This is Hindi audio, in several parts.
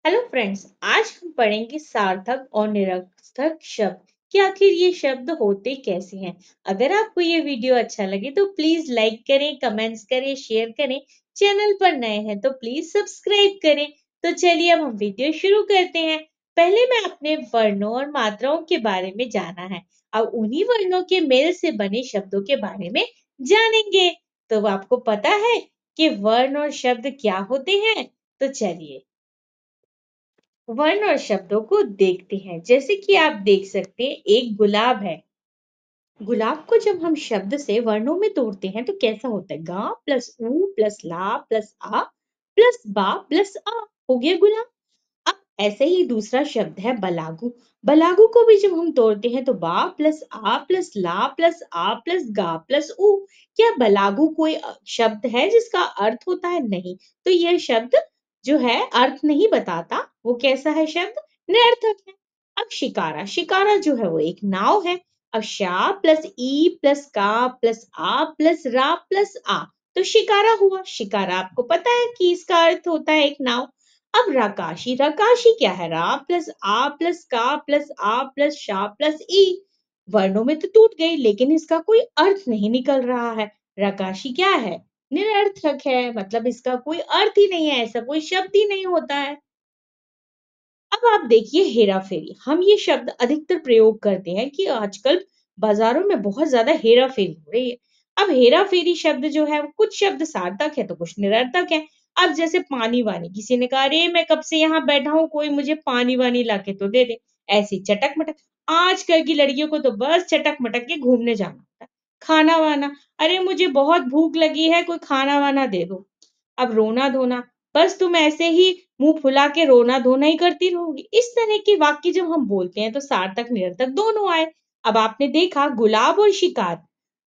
हेलो फ्रेंड्स, आज हम पढ़ेंगे सार्थक और निरर्थक शब्द कि आखिर ये शब्द होते कैसे हैं। अगर आपको ये वीडियो अच्छा लगे तो प्लीज लाइक करें, कमेंट्स करें, शेयर करें। चैनल पर नए हैं तो प्लीज सब्सक्राइब करें। तो चलिए अब हम वीडियो शुरू करते हैं। पहले मैं अपने वर्णों और मात्राओं के बारे में जाना है। अब उन्हीं वर्णों के मेल से बने शब्दों के बारे में जानेंगे। तो आपको पता है कि वर्ण और शब्द क्या होते हैं? तो चलिए वर्ण और शब्दों को देखते हैं। जैसे कि आप देख सकते हैं, एक गुलाब है। गुलाब को जब हम शब्द से वर्णों में तोड़ते हैं तो कैसा होता है? गा प्लस ऊ प्लस ला प्लस आ प्लस बा प्लस आ, हो गया गुलाब। अब ऐसे ही दूसरा शब्द है बलागु। बलागु को भी जब हम तोड़ते हैं तो बा प्लस आ प्लस ला प्लस आ प्लस गा प्लस ऊ। क्या बलागु कोई शब्द है जिसका अर्थ होता है? नहीं। तो यह शब्द जो है अर्थ नहीं बताता। वो कैसा है शब्द? निरर्थक है। अब शिकारा, शिकारा जो है वो एक नाव है। अब शा प्लस ई प्लस का प्लस आ प्लस रा प्लस आ, तो शिकारा हुआ। शिकारा आपको पता है कि इसका अर्थ होता है एक नाव। अब राकाशी, राकाशी क्या है? रा प्लस आ प्लस का प्लस आ प्लस शा प्लस ई। वर्णों में तो टूट गई लेकिन इसका कोई अर्थ नहीं निकल रहा है। राकाशी क्या है? निरर्थक है, मतलब इसका कोई अर्थ ही नहीं है, ऐसा कोई शब्द ही नहीं होता है। अब आप देखिए हेरा फेरी। हम ये शब्द अधिकतर प्रयोग करते हैं कि आजकल बाजारों में बहुत ज्यादा हेरा फेरी हो रही है। अब हेरा फेरी शब्द जो है वो कुछ शब्द सार्थक है तो कुछ निरर्थक है। अब जैसे पानी वानी, किसी ने कहा अरे मैं कब से यहाँ बैठा हूँ, कोई मुझे पानी वानी लाके तो दे दे। ऐसी चटक मटक। आजकल की लड़कियों को तो बस चटक मटक के घूमने जाना होता है। खाना वाना, अरे मुझे बहुत भूख लगी है, कोई खाना वाना दे दो। अब रोना धोना, बस तुम ऐसे ही मुंह फुला के रोना धोना ही करती रहोगी। इस तरह के वाक्य जब हम बोलते हैं तो सार्थक निरर्थक दोनों आए। अब आपने देखा गुलाब और शिकार,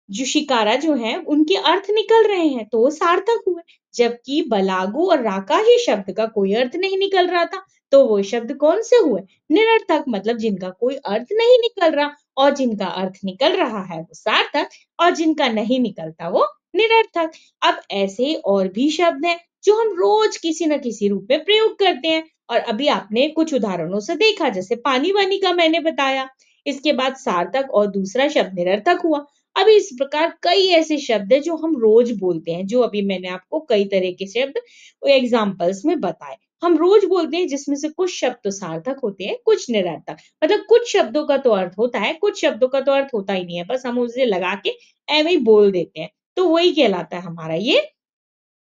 जो शिकारा जो है उनके अर्थ निकल रहे हैं तो वो सार्थक हुए। जबकि बलागु और राकाही शब्द का कोई अर्थ नहीं निकल रहा था तो वो शब्द कौन से हुए? निरर्थक, मतलब जिनका कोई अर्थ नहीं निकल रहा। और जिनका अर्थ निकल रहा है वो सार्थक, और जिनका नहीं निकलता वो निरर्थक। अब ऐसे और भी शब्द हैं जो हम रोज किसी न किसी रूप में प्रयोग करते हैं। और अभी आपने कुछ उदाहरणों से देखा, जैसे पानी वानी का मैंने बताया। इसके बाद सार्थक और दूसरा शब्द निरर्थक हुआ। अब इस प्रकार कई ऐसे शब्द हैं जो हम रोज बोलते हैं, जो अभी मैंने आपको कई तरह के शब्द एग्जाम्पल्स में बताए। हम रोज बोलते हैं जिसमें से कुछ शब्द तो सार्थक होते हैं, कुछ निरर्थक। मतलब कुछ शब्दों का तो अर्थ होता है, कुछ शब्दों का तो अर्थ होता ही नहीं है, बस हम उसे लगा के ऐਵੇਂ ही बोल देते हैं। तो वही कहलाता है हमारा ये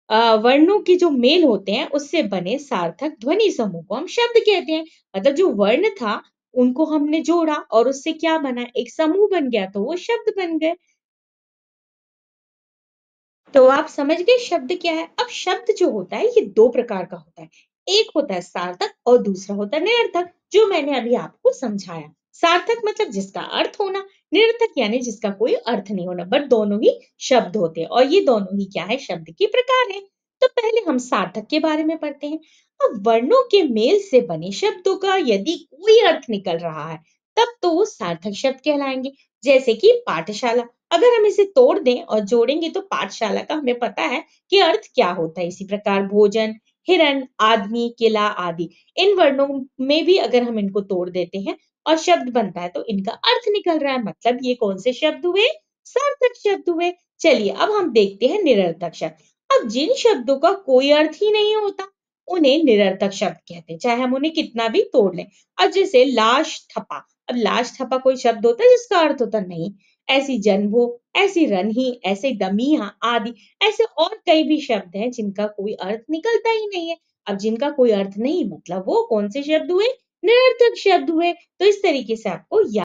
वर्णों के जो मेल होते हैं उससे बने सार्थक ध्वनि समूह को हम शब्द कहते हैं। मतलब जो वर्ण था उनको हमने जोड़ा और उससे क्या बना? एक समूह बन गया तो वो शब्द बन गए। तो आप समझ गए शब्द क्या है। अब शब्द जो होता है ये दो प्रकार का होता है। एक होता है सार्थक और दूसरा होता है निरर्थक, जो मैंने अभी आपको समझाया। सार्थक मतलब जिसका अर्थ होना, निरर्थक यानी जिसका कोई अर्थ नहीं होना। बट दोनों ही शब्द होते हैं और ये दोनों ही क्या है? शब्द के प्रकार है। तो पहले हम सार्थक के बारे में पढ़ते हैं। अब वर्णों के मेल से बने शब्दों का यदि कोई अर्थ निकल रहा है तब तो वो सार्थक शब्द कहलाएंगे। जैसे कि पाठशाला, अगर हम इसे तोड़ दें और जोड़ेंगे तो पाठशाला का हमें पता है कि अर्थ क्या होता है। इसी प्रकार भोजन, हिरण, आदमी, किला आदि, इन वर्णों में भी अगर हम इनको तोड़ देते हैं और शब्द बनता है तो इनका अर्थ निकल रहा है। मतलब ये कौन से शब्द हुए? सार्थक शब्द हुए। चलिए अब हम देखते हैं निरर्थक शब्द। अब जिन शब्दों का कोई अर्थ ही नहीं होता उन्हें निरर्थक शब्द कहते हैं, चाहे हम उन्हें कितना भी तोड़ लें। अब जैसे लाश थपा, अब लाश थपा कोई शब्द होता है जिसका अर्थ होता नहीं। ऐसी जन्मो, ऐसी रनही, ऐसे दमिया आदि, ऐसे और कई भी शब्द हैं जिनका कोई अर्थ निकलता ही नहीं है। अब जिनका कोई अर्थ नहीं मतलब वो कौन से शब्द हुए? निरर्थक शब्द हुए। तो इस तरीके से आपको याद